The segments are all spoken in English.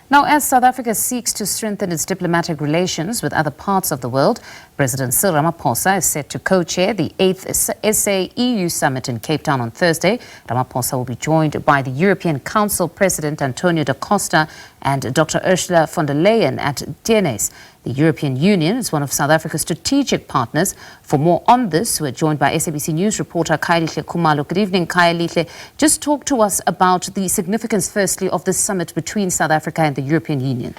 Now, as South Africa seeks to strengthen its diplomatic relations with other parts of the world, President Cyril Ramaphosa is set to co-chair the 8th SA-EU summit in Cape Town on Thursday. Ramaphosa will be joined by the European Council President Antonio da Costa and Dr. Ursula von der Leyen at Tuynhuys. The European Union is one of South Africa's strategic partners. For more on this, we're joined by SABC News reporter Khayelihle Khumalo. Good evening, Khayelihle. Just talk to us about the significance, firstly, of this summit between South Africa and the European Union.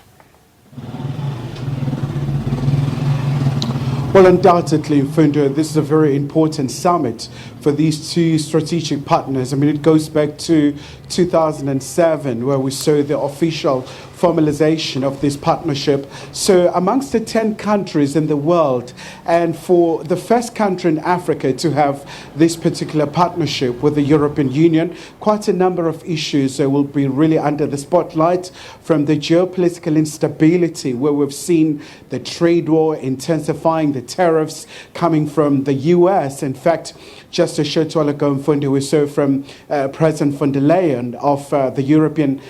Well, undoubtedly, Fundo, this is a very important summit for these two strategic partners. I mean, it goes back to 2007, where we saw the official formalization of this partnership. So amongst the 10 countries in the world, and for the first country in Africa to have this particular partnership with the European Union, quite a number of issues will be really under the spotlight, from the geopolitical instability, where we've seen the trade war intensifying, the tariffs coming from the US. In fact, just a short while ago, we saw from President von der Leyen of the European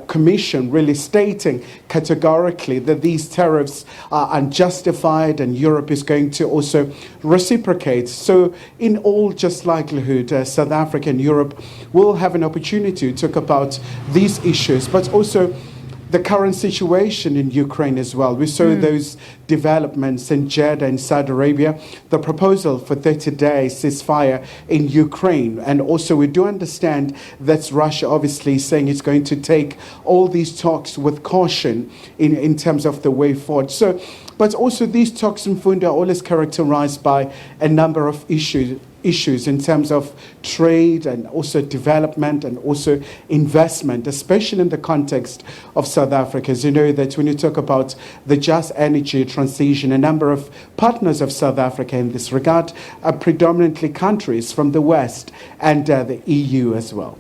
Commission really stating categorically that these tariffs are unjustified and Europe is going to also reciprocate. So in all just likelihood, South Africa and Europe will have an opportunity to talk about these issues, but also the current situation in Ukraine as well. We saw those developments in Jeddah in Saudi Arabia, the proposal for 30-day ceasefire in Ukraine. And also we do understand that Russia obviously saying it's going to take all these talks with caution in terms of the way forward. So, but also these talks in Funda are always characterized by a number of issues in terms of trade and also development and also investment, especially in the context of South Africa. As you know, that when you talk about the just energy transition, a number of partners of South Africa in this regard are predominantly countries from the West and the EU as well.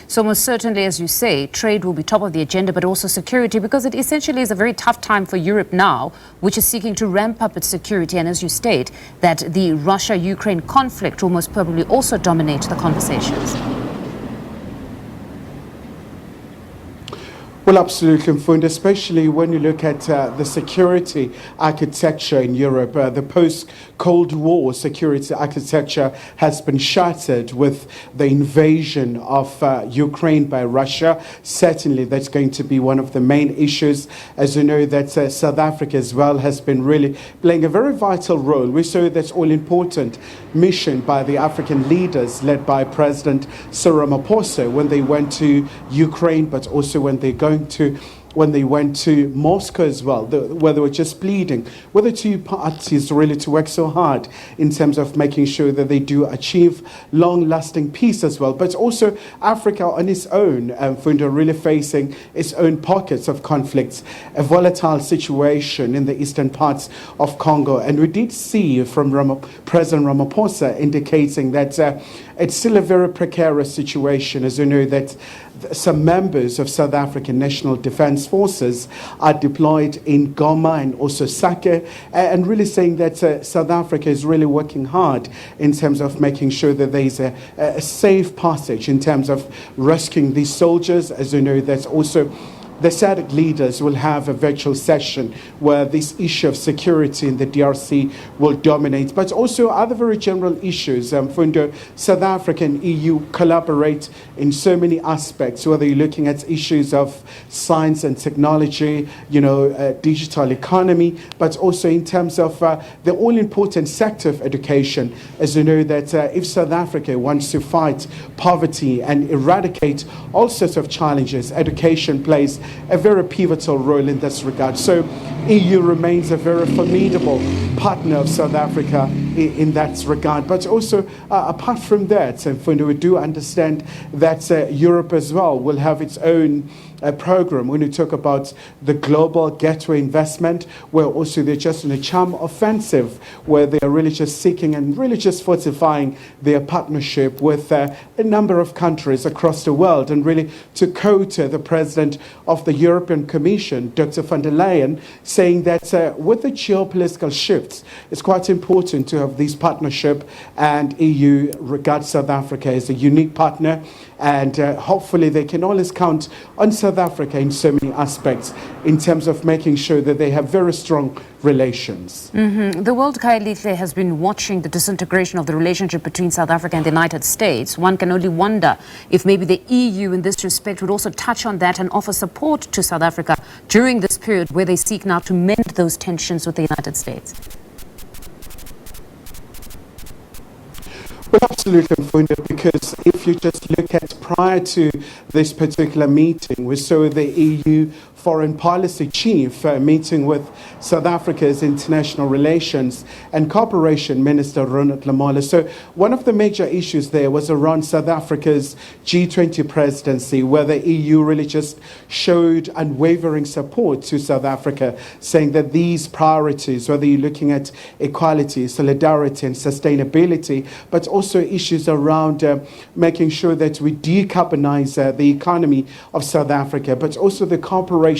So most certainly, as you say, trade will be top of the agenda, but also security, because it essentially is a very tough time for Europe now, which is seeking to ramp up its security. And as you state, that the Russia-Ukraine conflict will most probably also dominate the conversations. Well, absolutely, Mfunda, especially when you look at the security architecture in Europe. The post-Cold War security architecture has been shattered with the invasion of Ukraine by Russia. Certainly, that's going to be one of the main issues. As you know, that South Africa as well has been really playing a very vital role. We saw that all-important mission by the African leaders led by President Cyril Ramaphosa when they went to Ukraine, but also when they went to Moscow as well, where they were just pleading with the two parties really to work so hard in terms of making sure that they do achieve long-lasting peace as well. But also Africa on its own, really facing its own pockets of conflicts, a volatile situation in the eastern parts of Congo. And we did see from President Ramaphosa indicating that it's still a very precarious situation. As you know, that some members of South African National Defence Forces are deployed in Goma and also Sake, and really saying that South Africa is really working hard in terms of making sure that there is a safe passage in terms of rescuing these soldiers. As you know, that's also the SADC leaders will have a virtual session where this issue of security in the DRC will dominate, but also other very general issues. South Africa and EU collaborate in so many aspects, whether you're looking at issues of science and technology, digital economy, but also in terms of the all-important sector of education. As you know, that if South Africa wants to fight poverty and eradicate all sorts of challenges, education plays a very pivotal role in this regard. So EU remains a very formidable partner of South Africa in that regard. But also, apart from that, we do understand that Europe as well will have its own program when you talk about the global gateway investment, where also they're just in a charm offensive, where they are really just seeking and really just fortifying their partnership with a number of countries across the world, and really to quote the president of the European Commission, Dr. von der Leyen, saying that with the geopolitical shifts, it's quite important to of this partnership, and EU regards South Africa as a unique partner, and hopefully they can always count on South Africa in so many aspects in terms of making sure that they have very strong relations. The world, Khayelihle, has been watching the disintegration of the relationship between South Africa and the United States. One can only wonder if maybe the EU in this respect would also touch on that and offer support to South Africa during this period where they seek now to mend those tensions with the United States. Well, absolutely, Mfunda, because if you just look at prior to this particular meeting, we saw the EU foreign policy chief meeting with South Africa's international relations and cooperation minister, Ronald Lamola. So one of the major issues there was around South Africa's G20 presidency, where the EU really just showed unwavering support to South Africa, saying that these priorities, whether you're looking at equality, solidarity and sustainability, but also issues around making sure that we decarbonize the economy of South Africa, but also the cooperation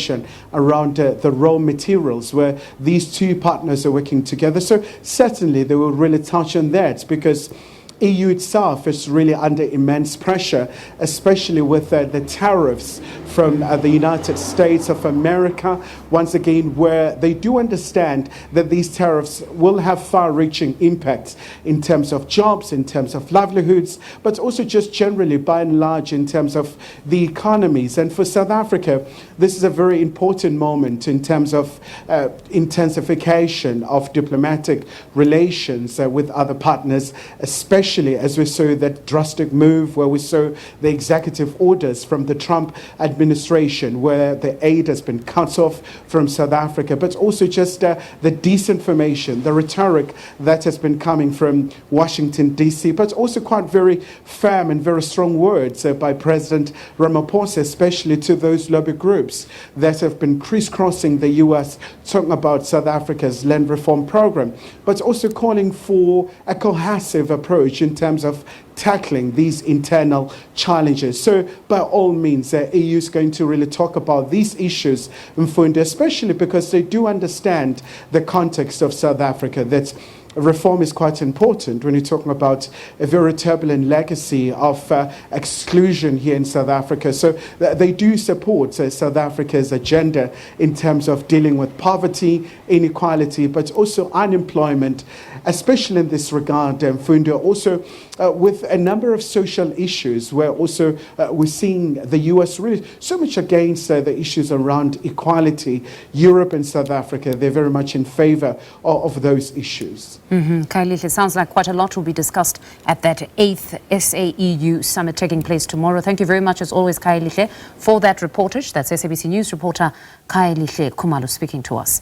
around the raw materials where these two partners are working together. So certainly they will really touch on that, because EU itself is really under immense pressure, especially with the tariffs from the United States of America, once again, where they do understand that these tariffs will have far-reaching impacts in terms of jobs, in terms of livelihoods, but also just generally, by and large, in terms of the economies. And for South Africa, this is a very important moment in terms of intensification of diplomatic relations with other partners, especially as we saw that drastic move where we saw the executive orders from the Trump administration where the aid has been cut off from South Africa, but also just the disinformation, the rhetoric that has been coming from Washington, D.C., but also quite very firm and very strong words by President Ramaphosa, especially to those lobby groups that have been crisscrossing the U.S., talking about South Africa's land reform program, but also calling for a cohesive approach in terms of tackling these internal challenges. So by all means, the EU is going to really talk about these issues, Mfunda, especially because they do understand the context of South Africa, that reform is quite important when you're talking about a very turbulent legacy of exclusion here in South Africa. So they do support South Africa's agenda in terms of dealing with poverty, inequality, but also unemployment, especially in this regard, Mfunda, also with a number of social issues where also we're seeing the US really so much against the issues around equality. Europe and South Africa, they're very much in favor of those issues. Khayelihle, sounds like quite a lot will be discussed at that 8th SAEU summit taking place tomorrow. Thank you very much, as always, Khayelihle, for that reportage. That's SABC News reporter Khayelihle Khumalo speaking to us.